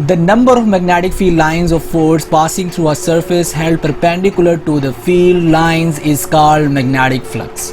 The number of magnetic field lines of force passing through a surface held perpendicular to the field lines is called magnetic flux۔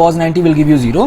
cos 90 will give you 0،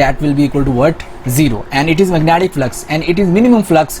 that will be equal to what، 0، and it is magnetic flux and it is minimum flux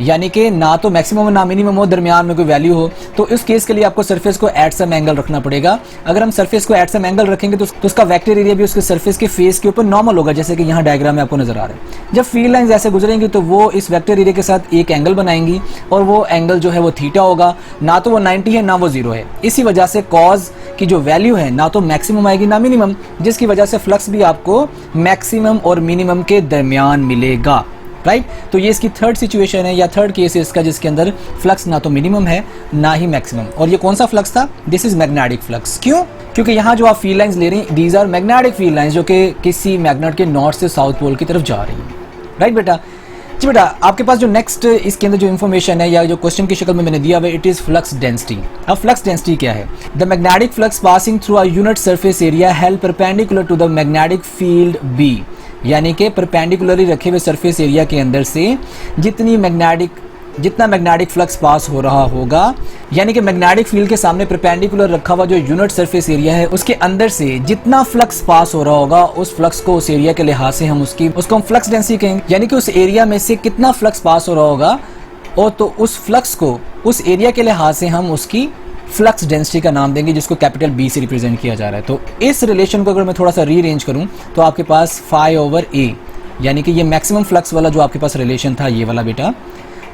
यानी कि ना तो maximum हो ना minimum हो, दरमियान में कोई वैल्यू हो, तो इस केस के लिए आपको सरफेस को एट सम एंगल रखना पड़ेगा। अगर हम सरफेस को एट सम एंगल रखेंगे तो उसका वेक्टर एरिया भी उसके सरफेस के फेस के ऊपर नॉर्मल होगा, जैसे कि यहाँ डायग्राम में आपको नजर आ रहा है। जब फील्ड लाइंस ऐसे गुजरेंगी तो वो इस वेक्टर एरिया के साथ एक एंगल बनाएंगी और वो एंगल जो है वो थीटा होगा, ना तो वो 90 है ना वो 0 है। इसी वजह से कॉज की जो वैल्यू है ना तो मैक्सिमम आएगी ना मिनिमम, जिसकी वजह से फ्लक्स भी आपको मैक्सिमम और मिनिमम के दरमियान मिलेगा, राइट। तो ये इसकी थर्ड सिचुएशन है या थर्ड केस है इसका, जिसके अंदर फ्लक्स ना तो मिनिमम है ना ही मैक्सिमम। और ये कौन सा फ्लक्स था? This is magnetic flux. क्यों? क्योंकि यहाँ जो आप फील्ड लाइंस ले रहे हैं these are magnetic field lines, जो कि किसी मैग्नेट के नॉर्थ से साउथ पोल की तरफ जा रही है, राइट बेटा। जी बेटा, आपके पास जो नेक्स्ट इसके अंदर जो इन्फॉर्मेशन है या जो क्वेश्चन की शक्ल में मैंने दिया हुआ है, इट इज फ्लक्स डेंसिटी। अब फ्लक्स डेंसिटी क्या है? The magnetic flux passing through a unit surface area held perpendicular to the magnetic field B, यानी कि परपेंडिकुलरली रखे हुए सरफेस एरिया के अंदर से जितना मैग्नेटिक फ्लक्स पास हो रहा होगा, यानी कि मैग्नेटिक फील्ड के सामने परपेंडिकुलर रखा हुआ जो यूनिट सरफेस एरिया है उसके अंदर से जितना फ्लक्स पास हो रहा होगा, उस फ्लक्स को उस एरिया के लिहाज से हम उसको हम फ्लक्स डेंसिटी कहेंगे। यानी कि उस एरिया में से कितना फ्लक्स पास हो रहा होगा, और तो उस फ्लक्स को उस एरिया के लिहाज से हम उसकी फ्लक्स डेंसिटी का नाम देंगे, जिसको कैपिटल बी से रिप्रेजेंट किया जा रहा है। तो इस रिलेशन को अगर मैं थोड़ा सा रीअरेंज करूं तो आपके पास φ/a, यानी कि ये मैक्सिमम फ्लक्स वाला जो आपके पास रिलेशन था ये वाला बेटा,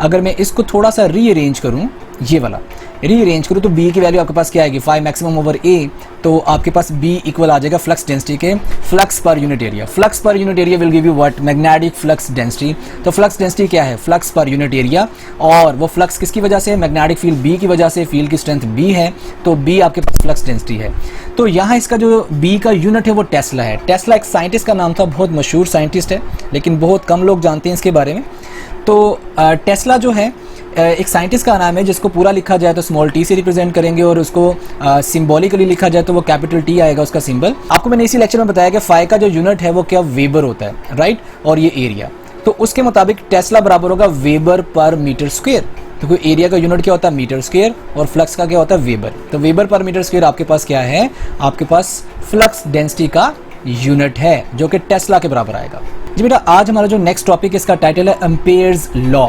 अगर मैं इसको थोड़ा सा रीअरेंज करूं, ये वाला रीअरेंज करूं, तो b की वैल्यू आपके पास क्या आएगी? φ maximum/a, तो आपके पास b इक्वल आ जाएगा फ्लक्स डेंसिटी के flux per unit area. Flux per unit area will give you what? Magnetic flux density. तो फ्लक्स डेंसिटी क्या है? फ्लक्स पर यूनिट एरिया, और वो फ्लक्स किसकी वजह से? मैग्नेटिक फील्ड b की वजह से, फील्ड की स्ट्रेंथ b है, तो b आपके पास फ्लक्स डेंसिटी है। तो यहाँ इसका जो b का यूनिट है वो टेस्ला है। टेस्ला एक साइंटिस्ट का नाम था, बहुत मशहूर साइंटिस्ट है, लेकिन बहुत कम लोग जानते हैं इसके बारे में। तो टेस्ला जो है एक साइंटिस्ट का नाम है, जिसको पूरा लिखा जाए तो स्मॉल टी से रिप्रेजेंट करेंगे, और उसको सिंबॉलिकली लिखा जाए तो वो कैपिटल टी आएगा उसका सिंबल। आपको मैंने इसी लेक्चर में बताया कि फाई का जो यूनिट है वो क्या? वेबर होता है, राइट। और ये एरिया, तो उसके मुताबिक टेस्ला बराबर होगा वेबर पर मीटर स्क्वायर। तो कोई एरिया का यूनिट क्या होता है? मीटर स्क्वायर, और फ्लक्स का क्या होता है? वेबर। तो वेबर पर मीटर स्क्वायर आपके पास क्या है? आपके पास फ्लक्स डेंसिटी का यूनिट है, जो कि टेस्ला के बराबर आएगा। जी बेटा, आज हमारा जो नेक्स्ट टॉपिक इसका टाइटल है एम्पेयर्स लॉ,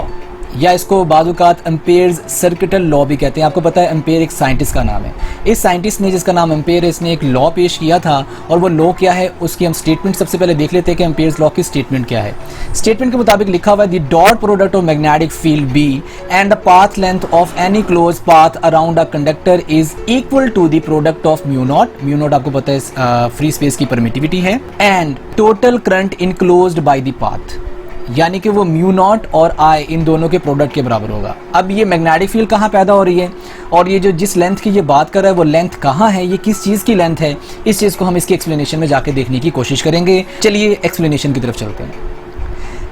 या इसको बाज़-औक़ात एम्पेयर्स सर्किटल लॉ भी कहते हैं। आपको पता है एम्पेयर एक साइंटिस्ट का नाम है। इस साइंटिस्ट ने, जिसका नाम एम्पेयर है, इसने एक लॉ पेश किया था, और वो लॉ क्या है उसकी हम स्टेटमेंट सबसे पहले देख लेते हैं कि एम्पेयर्स लॉ की स्टेटमेंट क्या है। स्टेटमेंट के मुताबिक लिखा हुआ है the dot product of magnetic field B and the path length of any close path around a conductor is equal to the product of mu naught. Mu naught आपको पता है फ्री स्पेस की permittivity है, and total current enclosed by the path, यानी कि वो mu naught और आई इन दोनों के प्रोडक्ट के बराबर होगा। अब ये मैग्नेटिक फील्ड कहाँ पैदा हो रही है, और ये जो जिस लेंथ की ये बात कर रहा है वो लेंथ कहाँ है, ये किस चीज़ की लेंथ है, इस चीज़ को हम इसकी एक्सप्लेनेशन में जाके देखने की कोशिश करेंगे। चलिए एक्सप्लेनेशन की तरफ चलते हैं।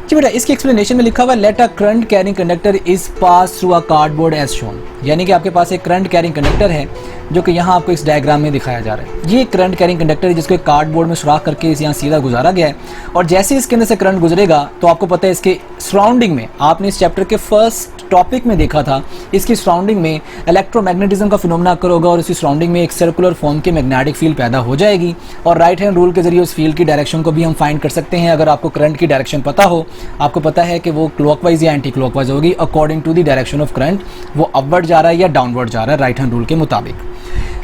जी बेटा, इसकी एक्सप्लेनेशन में लिखा हुआ let a current carrying conductor is pass through a cardboard as shown, यानी कि आपके पास एक करंट कैरिंग कंडक्टर है जो कि यहाँ आपको इस डायग्राम में दिखाया जा रहा है। ये करंट कैरिंग कंडक्टर है जिसको एक कार्डबोर्ड में सुराख करके इस यहाँ सीधा गुजारा गया है, और जैसे इसके अंदर से करंट गुजरेगा तो आपको पता है इसके सराउंडिंग में, आपने इस चैप्टर के फर्स्ट टॉपिक में देखा था, इसकी सराउंडिंग में इलेक्ट्रोमैग्नेटिज्म का फिनोमेना अकर होगा, और इसी सराउंडिंग में एक सर्कुलर फॉर्म की मैग्नेटिक फील्ड पैदा हो जाएगी, और राइट हैंड रूल के जरिए उस फील्ड की डायरेक्शन को भी हम फाइंड कर सकते हैं। अगर आपको करंट की डायरेक्शन पता हो, आपको पता है कि वो क्लॉकवाइज या एंटी क्लॉकवाइज होगी according to the direction of current, वो अपवर्ड जा रहा है या डाउनवर्ड जा रहा है राइट हैंड रूल के मुताबिक।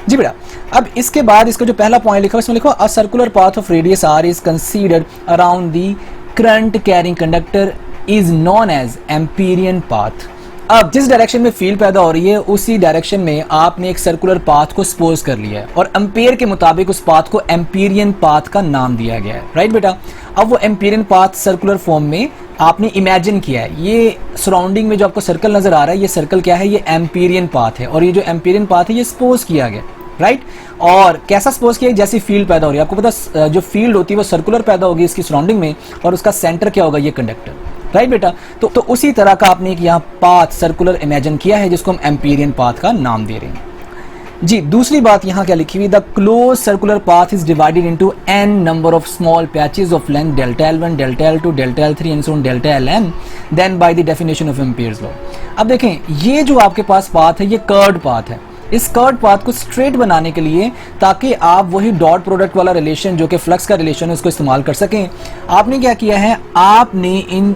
जी बेटा, अब इसके बाद इसका जो पहला पॉइंट लिखा है इसमें लिखो a circular path of radius r is considered around the current carrying conductor is known as Amperian path. अब जिस डायरेक्शन में फील्ड पैदा हो रही है उसी डायरेक्शन में आपने एक सर्कुलर पाथ को सपोज कर लिया है, और एम्पेयर के मुताबिक उस पाथ को एम्पीरियन पाथ का नाम दिया गया है, राइट बेटा। अब वो एम्पीरियन पाथ सर्कुलर फॉर्म में आपने इमेजिन किया है। ये सराउंडिंग में जो आपको सर्कल नजर आ रहा है, ये सर्कल क्या है? ये एम्पीरियन पाथ है, और ये जो एम्पीरियन पाथ है ये सपोज किया गया, राइट। और कैसा सपोज किया? जैसी फील्ड पैदा हो रही है, आपको पता जो फील्ड होती है वो सर्कुलर पैदा होगी इसकी सराउंडिंग में, और उसका सेंटर क्या होगा? ये कंडक्टर, राइट बेटा। तो उसी तरह का आपने एक यहाँ पाथ सर्कुलर इमेजिन किया है जिसको हम एम्पीरियन पाथ का नाम दे रहे हैं। जी, दूसरी बात यहाँ क्या लिखी हुई? The close circular path is divided into n number of small patches of length delta L1, delta L2, delta L3 and so on delta Ln, then by the definition of Ampere's law. अब देखें, ये जो आपके पास path है ये curved path है। इस curved path को स्ट्रेट बनाने के लिए, ताकि आप वही डॉट प्रोडक्ट वाला रिलेशन जो कि फ्लक्स का रिलेशन है उसको इस्तेमाल कर सकें, आपने क्या किया है? आपने इन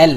L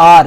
r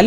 L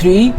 3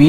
b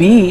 b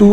2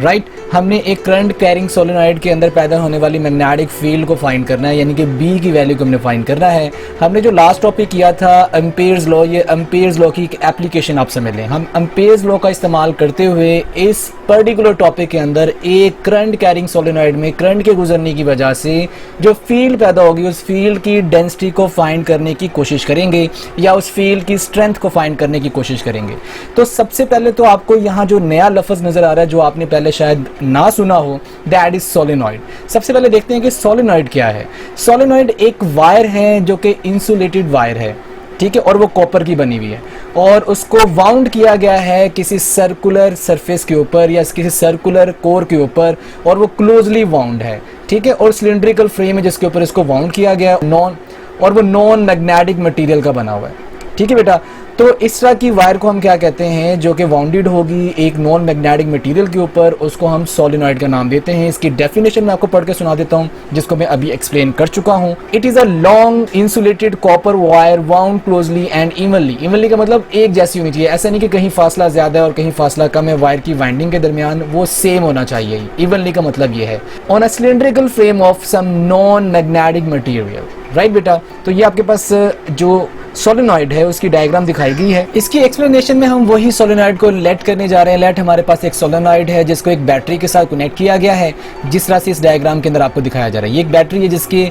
right हमने एक करंट कैरिंग सोलेनॉइड के अंदर पैदा होने वाली मैग्नेटिक फील्ड को फाइंड करना है, यानी कि बी की वैल्यू को हमने फाइंड करना है। हमने जो लास्ट टॉपिक किया था एम्पियर्स लॉ, ये एम्पियर्स लॉ की एक एप्लीकेशन आप समझ लें। हम एम्पियर्स लॉ का इस्तेमाल करते हुए इस पर्टिकुलर टॉपिक के अंदर एक करंट कैरिंग सोलेनॉइड में करंट के गुजरने की वजह से जो फील्ड पैदा होगी उस फील्ड की डेंसिटी को फाइंड करने की कोशिश करेंगे या उस फील्ड की स्ट्रेंथ को फाइंड करने की कोशिश करेंगे। तो सबसे पहले तो आपको यहाँ जो नया लफ्ज़ नज़र आ रहा है जो आपने पहले शायद ना सुना हो, दैट इज सोलेनॉइड। सबसे पहले देखते हैं कि सोलेनॉइड क्या है। सोलेनॉइड एक वायर है जो कि इंसुलेटेड वायर है, ठीक है, और वो कॉपर की बनी हुई है और उसको वाउंड किया गया है किसी सर्कुलर सरफेस के ऊपर या किसी सर्कुलर कोर के ऊपर और वो क्लोजली वाउंड है, ठीक है, और सिलिंड्रिकल फ्रेम है जिसके ऊपर इसको वाउंड किया गया और वो नॉन मैग्नेटिक मटेरियल का बना हुआ है, ठीक है बेटा। तो इस तरह की वायर को हम क्या कहते हैं, जो कि वाउंडेड होगी एक नॉन मैग्नेटिक मटेरियल के ऊपर, उसको हम सोलेनॉइड का नाम देते हैं। इसकी डेफिनेशन मैं आपको पढ़ के सुना देता हूं जिसको मैं अभी एक्सप्लेन कर चुका हूं। It is a long insulated copper wire wound closely and evenly. Evenly का मतलब एक जैसी होनी चाहिए, ऐसा नहीं कि कहीं फासला ज्यादा है और कहीं फासला कम है, वायर की वाइंडिंग के दरमियान वो सेम होना चाहिए। इवनली का मतलब ये है on a cylindrical frame of some non magnetic material, right बेटा। तो ये आपके पास जो सोलेनॉइड है उसकी डायग्राम दिखाई गई है। इसकी एक्सप्लेनेशन में हम वही सोलेनॉइड को लेट करने जा रहे हैं। लेट हमारे पास एक सोलेनॉइड है जिसको एक बैटरी के साथ कनेक्ट किया गया है, जिस तरह से इस डायग्राम के अंदर आपको दिखाया जा रहा है। ये एक बैटरी है जिसके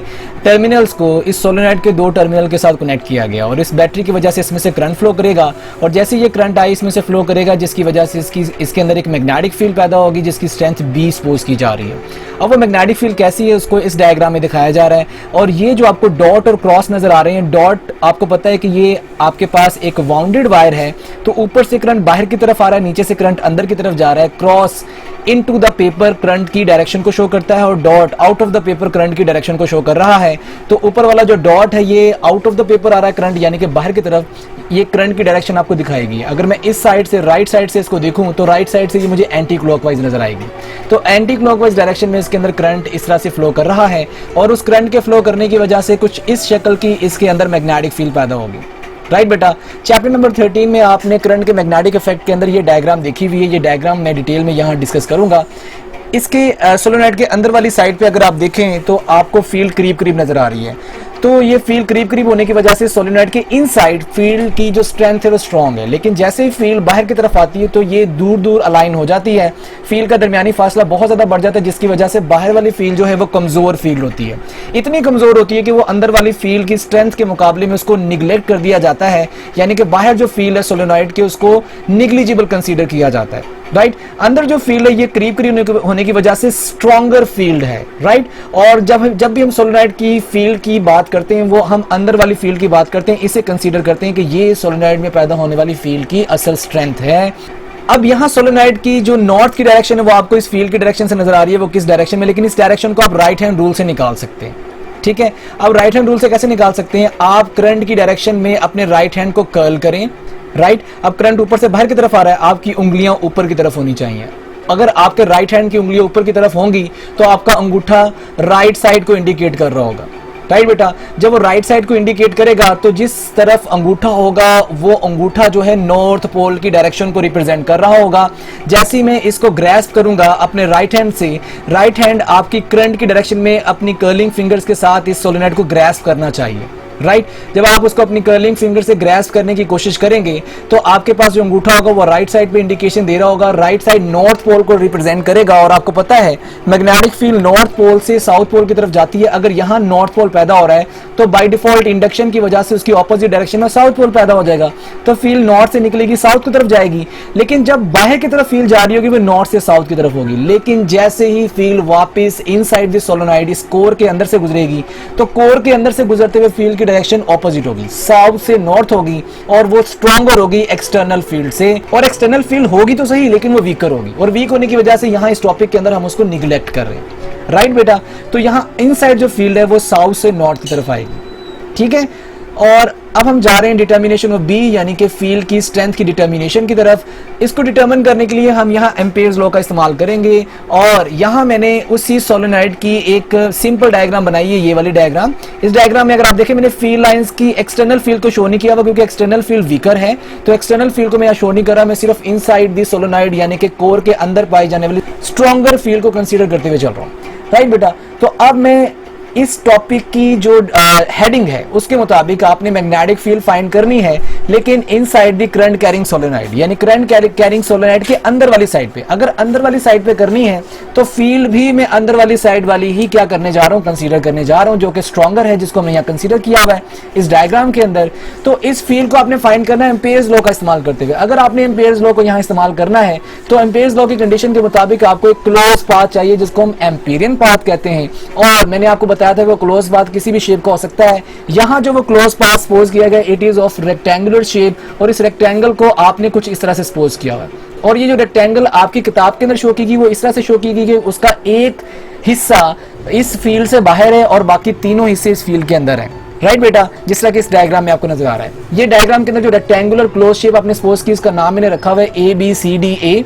टर्मिनल्स को इस सोलेनॉइड के दो टर्मिनल के साथ कनेक्ट किया गया और इस बैटरी की वजह से इसमें से करंट फ्लो करेगा और जैसे ये करंट आई इसमें से फ्लो करेगा जिसकी वजह से इसके अंदर एक मैग्नेटिक फील्ड पैदा होगी जिसकी स्ट्रेंथ बी सपोज की जा रही है। अब वो मैग्नेटिक फील्ड कैसी है उसको इस डायग्राम में दिखाया जा रहा है और ये जो आपको डॉट और क्रॉस नजर आ रहे हैं, डॉट आपको पता है कि ये आपके पास एक वाउंडेड वायर है तो ऊपर से करंट बाहर की तरफ आ रहा है, नीचे से करंट अंदर की तरफ जा रहा है। Cross into the paper current की डायरेक्शन को शो करता है और dot out of the paper current की डायरेक्शन को शो कर रहा है। तो ऊपर वाला जो डॉट है ये आउट ऑफ द पेपर आ रहा है करंट, यानी कि बाहर की तरफ, ये करंट की डायरेक्शन आपको दिखाएगी। अगर मैं इस साइड से राइट साइड से इसको देखूं तो राइट साइड से ये मुझे एंटी क्लॉकवाइज नजर आएगी। तो एंटी क्लॉकवाइज डायरेक्शन में इसके अंदर करंट इस तरह से फ्लो कर रहा है और उस करंट के फ्लो करने की वजह से कुछ इस शक्ल की इसके अंदर मैग्नेटिक फील्ड पैदा होगी, राइट बेटा। चैप्टर नंबर 13 में आपने करंट के मैग्नेटिक इफेक्ट के अंदर ये डायग्राम देखी हुई है। ये डायग्राम मैं डिटेल में यहाँ डिस्कस करूंगा। इसके सोलेनॉइड के अंदर वाली साइड पे अगर आप देखें तो आपको फील्ड करीब करीब नजर आ रही है। तो ये फील्ड करीब करीब होने की वजह से सोलेनॉइड के इनसाइड फील्ड की जो स्ट्रेंथ है वो स्ट्रॉन्ग है, लेकिन जैसे ही फील्ड बाहर की तरफ आती है तो ये दूर दूर अलाइन हो जाती है। फील्ड का दरमियानी फासला बहुत ज्यादा बढ़ जाता है जिसकी वजह से बाहर वाली फील्ड जो है वो कमजोर फील्ड होती है। इतनी कमजोर होती है कि वो अंदर वाली फील्ड की स्ट्रेंथ के मुकाबले में उसको निगलेक्ट कर दिया जाता है, यानी कि बाहर जो फील्ड है सोलेनॉइड के उसको निग्लिजिबल कंसीडर किया जाता है, राइट। अंदर जो फील्ड है ये करीब करीब होने की वजह से स्ट्रॉन्गर फील्ड है, राइट। और जब भी हम सोलेनॉइड की फील्ड की बात करते हैं वो हम अंदर वाली फील्ड की बात करते हैं, इसे कंसीडर करते हैं कि ये सोलेनॉइड में पैदा होने वाली फील्ड की असल स्ट्रेंथ है। अब यहाँ सोलेनॉइड की जो नॉर्थ की डायरेक्शन है वो आपको इस फील्ड की डायरेक्शन से नजर आ रही है, वो किस डायरेक्शन में, लेकिन इस डायरेक्शन को आप राइट हैंड रूल से निकाल सकते हैं, ठीक है। अब राइट हैंड रूल से कैसे निकाल सकते हैं, आप करंट की डायरेक्शन में अपने राइट हैंड को कर्ल करें, राइट। अब करंट ऊपर से बाहर की तरफ आ रहा है, आपकी उंगलियां ऊपर की तरफ होनी चाहिए। अगर आपके राइट हैंड की उंगलियां ऊपर की तरफ होंगी तो आपका अंगूठा राइट साइड को इंडिकेट कर रहा होगा, राइट बेटा। जब वो राइट साइड को इंडिकेट करेगा तो जिस तरफ अंगूठा होगा वो अंगूठा जो है नॉर्थ पोल की डायरेक्शन को रिप्रेजेंट कर रहा होगा। जैसे ही मैं इसको ग्रैस्प करूंगा अपने राइट हैंड से, राइट हैंड आपकी करंट की डायरेक्शन में अपनी कर्लिंग फिंगर्स के साथ इस सोलेनॉइड को ग्रैस्प करना चाहिए, राइट। जब आप उसको अपनी कर्लिंग फिंगर से ग्रैस्प करने की कोशिश करेंगे तो आपके पास जो अंगूठा होगा वो राइट साइड पे इंडिकेशन दे रहा होगा, राइट साइड नॉर्थ पोल को रिप्रेजेंट करेगा। और आपको पता है मैग्नेटिक फील्ड नॉर्थ पोल से साउथ पोल की तरफ जाती है। अगर यहाँ नॉर्थ पोल पैदा हो रहा है तो बाय डिफॉल्ट इंडक्शन की वजह से उसकी ऑपोजिट डायरेक्शन में साउथ पोल पैदा हो जाएगा, तो फील्ड नॉर्थ से निकलेगी साउथ की तरफ जाएगी। लेकिन जब बाहर की तरफ फील्ड जा रही होगी वो नॉर्थ से साउथ की तरफ होगी। लेकिन जैसे ही फील्ड वापस इनसाइड द सोलेनॉइड इस कोर के अंदर से गुजरेगी तो कोर के अंदर से गुजरते हुए फील्ड की डायरेक्शन ऑपोजिट होगी, साउथ से नॉर्थ होगी और वो स्ट्रॉन्गर होगी एक्सटर्नल फील्ड से। और एक्सटर्नल फील्ड होगी तो सही लेकिन वो वीकर होगी, और वीक होने की वजह से यहाँ इस टॉपिक के अंदर हम उसको निगलेक्ट कर रहे हैं, राइट बेटा। तो यहाँ इनसाइड जो फील्ड है वो साउथ से नॉर्थ की तरफ आएगी, ठीक है। और अब हम जा रहे हैं डिटर्मिनेशन ऑफ बी, यानी कि फील्ड की स्ट्रेंथ की डिटर्मिनेशन की तरफ। इसको डिटर्मिन करने के लिए हम यहाँ एम्पेयर्स लॉ का इस्तेमाल करेंगे। और यहाँ मैंने उसी सोलेनॉइड की एक सिंपल डायग्राम बनाई है, ये वाली डायग्राम। इस डायग्राम में अगर आप देखें मैंने फील्ड लाइंस की एक्सटर्नल फील्ड को शो नहीं किया हुआ क्योंकि एक्सटर्नल फील्ड वीकर है, तो एक्सटर्नल फील्ड को मैं यहाँ शो नहीं कर रहा, मैं सिर्फ इनसाइड दी सोलेनॉइड यानी कि कोर के अंदर पाई जाने वाली स्ट्रॉन्गर फील्ड को कंसीडर करते हुए चल रहा हूं, राइट बेटा। तो अब मैं इस टॉपिक की जो हेडिंग है उसके मुताबिक आपने मैग्नेटिक फील्ड फाइंड करनी है, लेकिन inside the current carrying solenoid, यानी करंट कैरिंग सोलेनॉइड के अंदर वाली साइड पे। अगर अंदर वाली साइड पे करनी है तो फील्ड भी मैं अंदर वाली साइड वाली ही क्या करने जा रहा हूं, कंसीडर करने जा रहा हूं, जो कि स्ट्रॉन्गर है, जिसको हमने यहां कंसीडर किया हुआ है इस डायग्राम के अंदर। तो इस फील्ड को आपने फाइंड करना है एम्पियर्स लॉ का इस्तेमाल करते हुए। अगर आपने एम्पियर्स लॉ को यहां इस्तेमाल करना है तो एम्पियर्स लॉ की कंडीशन के मुताबिक आपको एक क्लोज पाथ चाहिए, जिसको हम एम्पिरियन पाथ कहते हैं। और मैंने आपको बताया था वो क्लोज पाथ किसी भी शेप का हो सकता है। यहां जो वो क्लोज पाथ सपोज किया गया, it is of rectangular shape, और इस रेक्टेंगल को आपने कुछ इस तरह से सपोज किया हुआ है। और ये जो रेक्टेंगल आपकी किताब के अंदर शो की गई वो इस तरह से शो की गई कि उसका एक हिस्सा इस फील्ड से बाहर है और बाकी तीनों हिस्से इस फील्ड के अंदर है, राइट बेटा, जिस तरह कि इस डायग्राम में आपको नजर आ रहा है। ये डायग्राम के अंदर जो रेक्टेंगुलर क्लोज शेप आपने सपोज की, इसका नाम मैंने रखा हुआ है ABCDA,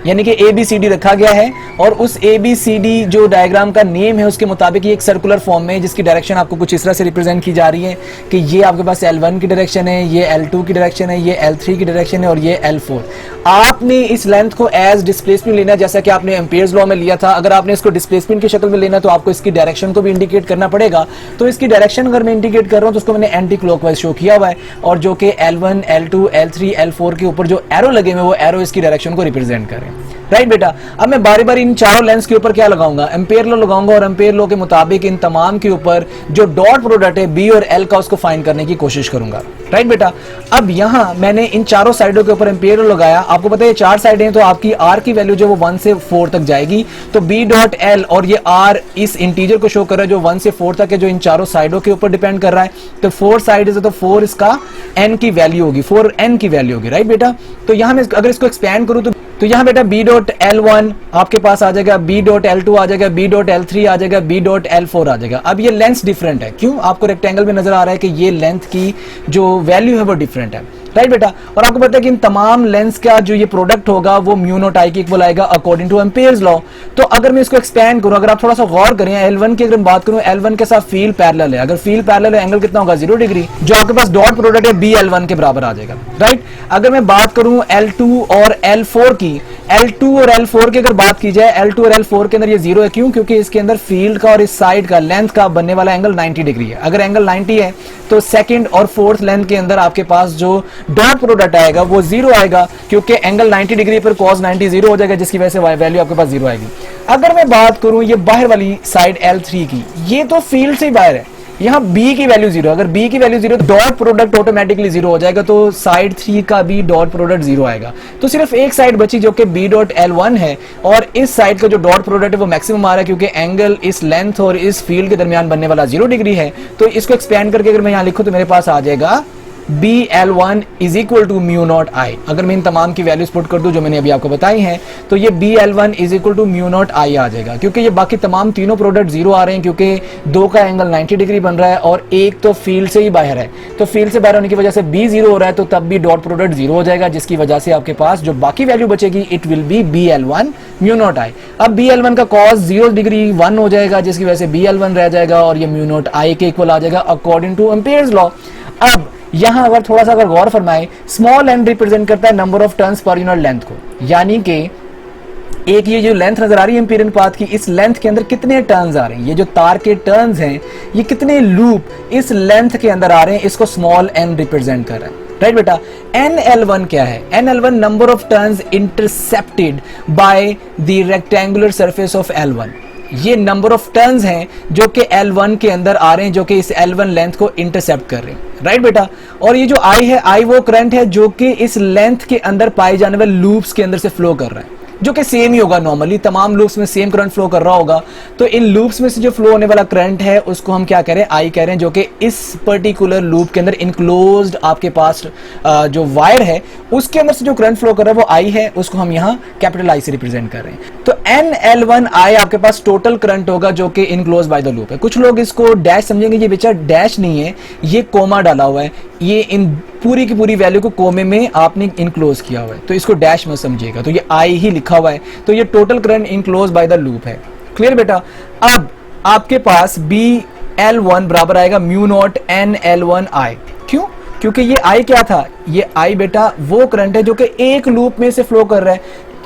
यानी कि ABCD रखा गया है। और उस ABCD जो डायग्राम का नेम है उसके मुताबिक ये एक सर्कुलर फॉर्म में, जिसकी डायरेक्शन आपको कुछ इस तरह से रिप्रेजेंट की जा रही है कि ये आपके पास L1 की डायरेक्शन है, ये L2 की डायरेक्शन है, ये L3 की डायरेक्शन है और ये L4। आपने इस लेंथ को एज डिस्प्लेसमेंट लेना, जैसा कि आपने एम्पियर्स लॉ में लिया था। अगर आपने इसको डिस्प्लेसमेंट की शक्ल में लेना तो आपको इसकी डायरेक्शन को भी इंडिकेट करना पड़ेगा। तो इसकी डायरेक्शन अगर मैं इंडिकेट कर रहा हूं तो उसको मैंने एंटी क्लॉकवाइज शो किया हुआ है, और जो कि L1, L2, L3, L4 के ऊपर जो एरो लगे हुए वो एरो इसकी डायरेक्शन को रिप्रेजेंट कर रहे हैं, राइट बेटा। अब मैं बारी बारी इन चारों लेंस के ऊपर क्या लगाऊंगा, एम्पियर लॉ लगाऊंगा, और एम्पियर लॉ के मुताबिक इन तमाम के ऊपर जो डॉट प्रोडक्ट है B और L का उसको फाइंड करने की कोशिश करूंगा, राइट बेटा। अब यहां मैंने इन चारों साइडों के ऊपर एम्पियर लॉ लगाया। आपको पता है चार साइडें, तो आपकी R की वैल्यू जो वो 1 से 4 तक जाएगी। तो B डॉट L, और ये R इस इंटीजर को शो कर रहा है जो 1 से 4 तक है, जो इन चारों साइडों के ऊपर डिपेंड कर रहा है। तो 4 साइड है तो 4 इसका N की वैल्यू होगी, 4N की वैल्यू होगी, राइट बेटा। तो यहां मैं अगर इसको एक्सपेंड करूं तो यहां बेटा B डॉट L1 आपके पास आ जाएगा, B डॉट L2 आ जाएगा, B डॉट L3 आ जाएगा, B डॉट L4 आ जाएगा। अब ये लेंथ डिफरेंट है, क्यों? आपको रेक्टेंगल में नजर आ रहा है कि ये लेंथ की जो वैल्यू है वो डिफरेंट है, राइट बेटा। और आपको पता है कि इन तमाम लेंस का जो ये प्रोडक्ट होगा वो म्यू नॉट आई के इक्वल आएगा अकॉर्डिंग टू एम्पियर्स लॉ। तो अगर मैं इसको एक्सपेंड करूं, अगर आप थोड़ा सा गौर करें, L1 की अगर मैं बात करूं, L1 के साथ फील्ड पैरेलल है। अगर फील्ड पैरेलल है, एंगल कितना होगा, 0 डिग्री, जो आपके पास डॉट प्रोडक्ट है BL1 के बराबर आ जाएगा, राइट। अगर मैं बात करूं L2 और L4 की, L2 और L4 की अगर बात की जाए, L2 और L4 के अंदर ये 0 है, क्यों? क्योंकि इसके अंदर फील्ड का और इस साइड का लेंथ का बनने वाला एंगल 90 डिग्री है। अगर एंगल 90 है तो सेकंड और फोर्थ लेंथ के अंदर आपके पास जो डॉट प्रोडक्ट आएगा वो 0 आएगा, क्योंकि एंगल 90 डिग्री पर cos 90 0 हो जाएगा, जिसकी वजह से वैल्यू आपके पास 0 आएगी। अगर मैं बात करूं ये बाहर वाली साइड L3 की, ये तो फील्ड से ही बाहर है, यहाँ B की वैल्यू 0, अगर B की वैल्यू 0 तो डॉट प्रोडक्ट ऑटोमेटिकली 0 हो जाएगा, तो साइड 3 का भी डॉट प्रोडक्ट 0 आएगा। तो सिर्फ एक साइड बची जो कि B डॉट L1 है, और इस साइड का जो डॉट प्रोडक्ट है वो मैक्सिमम आ रहा है, क्योंकि एंगल इस लेंथ और इस फील्ड के दरमियान बनने वाला 0 डिग्री है। तो इसको एक्सपेंड करके अगर मैं यहाँ लिखूं तो मेरे पास आ जाएगा BL1 is equal to mu naught I. अगर मैं इन तमाम की वैल्यूज पुट कर दूं जो मैंने अभी आपको बताई हैं, तो ये BL1 is equal to mu naught I आ जाएगा, क्योंकि ये बाकी तमाम तीनों प्रोडक्ट 0 आ रहे हैं, क्योंकि दो का एंगल 90 डिग्री बन रहा है और एक तो फील्ड से ही बाहर है। तो फील्ड से बाहर होने की वजह से B 0 हो रहा है, तो तब भी डॉट प्रोडक्ट 0 हो जाएगा, जिसकी वजह से आपके पास जो बाकी वैल्यू बचेगी it will be BL1 mu naught I. अब BL1 का cos 0 डिग्री 1 हो जाएगा, जिसकी वजह से BL1 रह जाएगा और ये म्यू नॉट आई के इक्वल आ जाएगा अकॉर्डिंग टू एम्पियर्स लॉ। अब यहां अगर थोड़ा सा अगर गौर फरमाए, स्मॉल एन रिप्रेजेंट करता है number of turns per unit length को, यानी कि एक ये जो लेंथ नजर आ रही है एम्पिरियन पाथ की, इस लेंथ के अंदर कितने टर्न्स आ रहे हैं, ये जो तार के टर्न्स हैं ये कितने लूप इस लेंथ के अंदर आ रहे हैं, इसको स्मॉल एन रिप्रेजेंट कर रहा है, राइट बेटा। NL1 क्या है? NL1 number of turns intercepted by the rectangular surface of L1। ये नंबर ऑफ टर्न्स हैं जो कि L1 के अंदर आ रहे हैं, जो कि इस L1 लेंथ को इंटरसेप्ट कर रहे हैं, राइट बेटा। और ये जो I है, I वो करंट है जो कि इस लेंथ के अंदर पाए जाने वाले लूप्स के अंदर से फ्लो कर रहा है, जो कि सेम ही होगा, नॉर्मली तमाम लूप्स में सेम करंट फ्लो कर रहा होगा। तो इन लूप्स में से जो फ्लो होने वाला करंट है उसको हम क्या कह रहे हैं, आई कह रहे हैं, जो कि इस पर्टिकुलर लूप के अंदर इनक्लोज्ड आपके पास जो वायर है उसके अंदर से जो करंट फ्लो कर रहा है वो आई है, उसको हम यहाँ कैपिटल आई से रिप्रेजेंट कर रहे हैं। तो NL1I आपके पास टोटल करंट होगा जो कि इनक्लोज बाय द लूप है। कुछ लोग इसको डैश समझेंगे, ये बेचा डैश नहीं है, ये कोमा डाला हुआ है, ये इन पूरी की पूरी वैल्यू को कोमे में आपने इनक्लोज किया हुआ है, तो इसको डैश मत समझिएगा, तो ये आई ही लिखा हुआ है, तो ये total current enclose by the loop है। क्लियर बेटा। अब आपके पास BL1 बराबर आएगा म्यू नॉट NL1I। क्यों? क्योंकि ये आई क्या था, ये आई बेटा वो करंट है जो कि एक लूप में से फ्लो कर रहा है।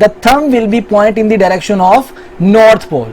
the thumb will be point in the direction of north pole.